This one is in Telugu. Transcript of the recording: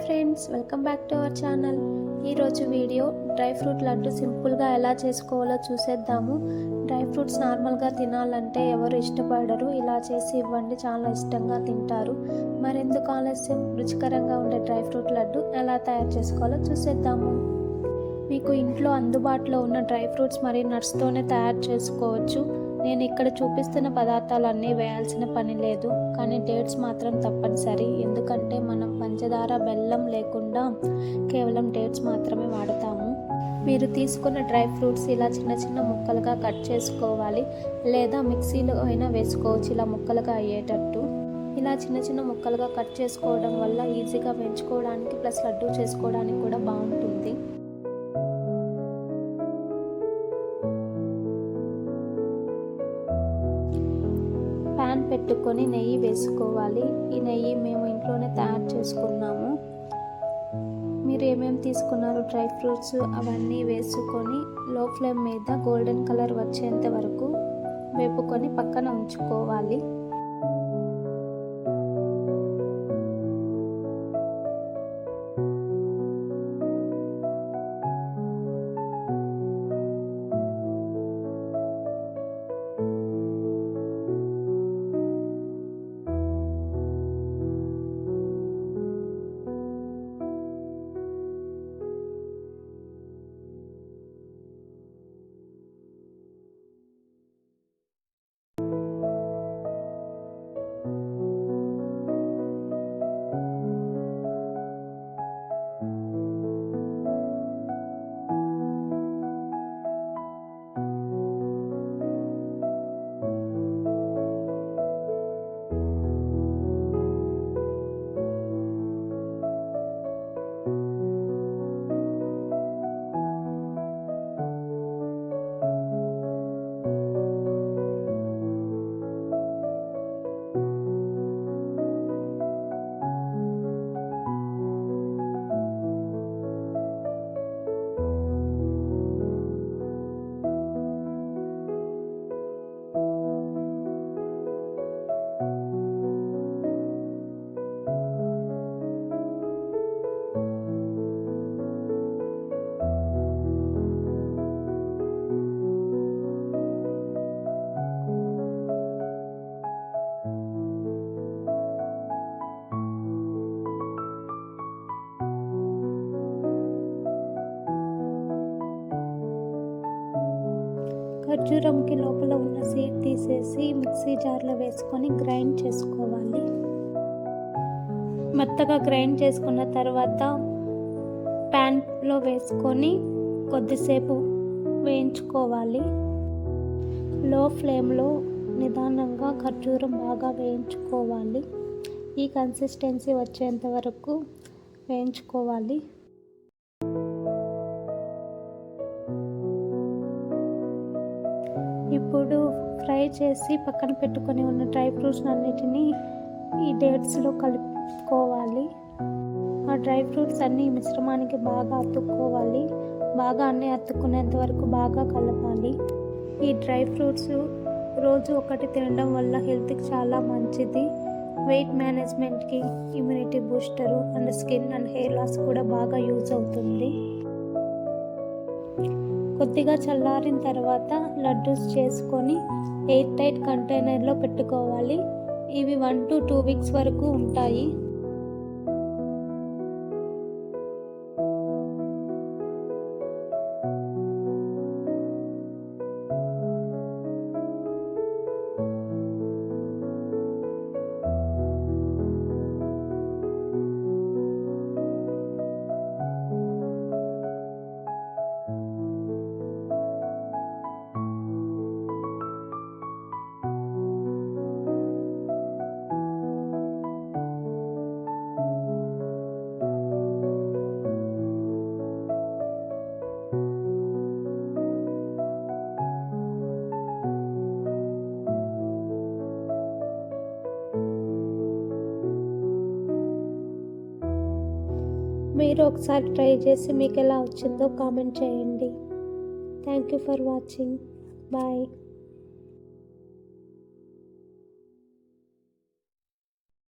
Friends, welcome back to our channel. ఈరోజు వీడియో డ్రై ఫ్రూట్ లడ్డు సింపుల్గా ఎలా చేసుకోవాలో చూసేద్దాము. డ్రై ఫ్రూట్స్ నార్మల్గా తినాలంటే ఎవరు ఇష్టపడరు, ఇలా చేసి ఇవ్వండి, చాలా ఇష్టంగా తింటారు. మరెందుకు ఆలస్యం, రుచికరంగా ఉండే డ్రై ఫ్రూట్ లడ్డు ఎలా తయారు చేసుకోవాలో చూసేద్దాము. మీకు ఇంట్లో అందుబాటులో ఉన్న డ్రై ఫ్రూట్స్ మరియు నట్స్తోనే తయారు చేసుకోవచ్చు. నేను ఇక్కడ చూపిస్తున్న పదార్థాలన్నీ వేయాల్సిన పని లేదు, కానీ డేట్స్ మాత్రం తప్పనిసరి. ఎందుకంటే మనం పంచదార, బెల్లం లేకుండా కేవలం డేట్స్ మాత్రమే వాడతాము. మీరు తీసుకున్న డ్రై ఫ్రూట్స్ ఇలా చిన్న చిన్న ముక్కలుగా కట్ చేసుకోవాలి, లేదా మిక్సీలో అయినా వేసుకోవచ్చు ఇలా ముక్కలుగా అయ్యేటట్టు. ఇలా చిన్న చిన్న ముక్కలుగా కట్ చేసుకోవడం వల్ల ఈజీగా వేయించుకోవడానికి ప్లస్ లడ్డు చేసుకోవడానికి కూడా బాగుంటుంది. ప్యాన్ పెట్టుకొని నెయ్యి వేసుకోవాలి. ఈ నెయ్యి మేము ఇంట్లోనే తయారు చేసుకున్నాము. మీరు ఏమేమి తీసుకున్నారు డ్రై ఫ్రూట్స్ అవన్నీ వేసుకొని లో ఫ్లేమ్ మీద గోల్డెన్ కలర్ వచ్చేంత వరకు వేపుకొని పక్కన ఉంచుకోవాలి. ఖర్జూరంకి లోపల ఉన్న సీడ్ తీసేసి మిక్సీ జార్లో వేసుకొని గ్రైండ్ చేసుకోవాలి. మెత్తగా గ్రైండ్ చేసుకున్న తర్వాత ప్యాన్లో వేసుకొని కొద్దిసేపు వేయించుకోవాలి. లో ఫ్లేమ్లో నిదానంగా ఖర్జూరం బాగా వేయించుకోవాలి. ఈ కన్సిస్టెన్సీ వచ్చేంత వరకు వేయించుకోవాలి. ఇప్పుడు ఫ్రై చేసి పక్కన పెట్టుకొని ఉన్న డ్రై ఫ్రూట్స్ అన్నిటినీ ఈ డేట్స్లో కలుపుకోవాలి. ఆ డ్రై ఫ్రూట్స్ అన్నీ మిశ్రమానికి బాగా అతుక్కోవాలి. బాగా అన్నీ అతుక్కునేంత వరకు బాగా కలపాలి. ఈ డ్రై ఫ్రూట్స్ రోజు ఒకటి తినడం వల్ల హెల్త్కి చాలా మంచిది. వెయిట్ మేనేజ్మెంట్కి, immunity booster and skin and hair loss కూడా బాగా యూజ్ అవుతుంది. కొద్దిగా చల్లారిన తర్వాత లడ్డూస్ చేసుకొని ఎయిర్ టైట్ కంటైనర్లో పెట్టుకోవాలి. ఇవి 1 to 2 weeks వరకు ఉంటాయి. మీరు ఒకసారి ట్రై చేసి మీకు ఎలా వచ్చిందో కామెంట్ చేయండి. Thank you for watching. Bye.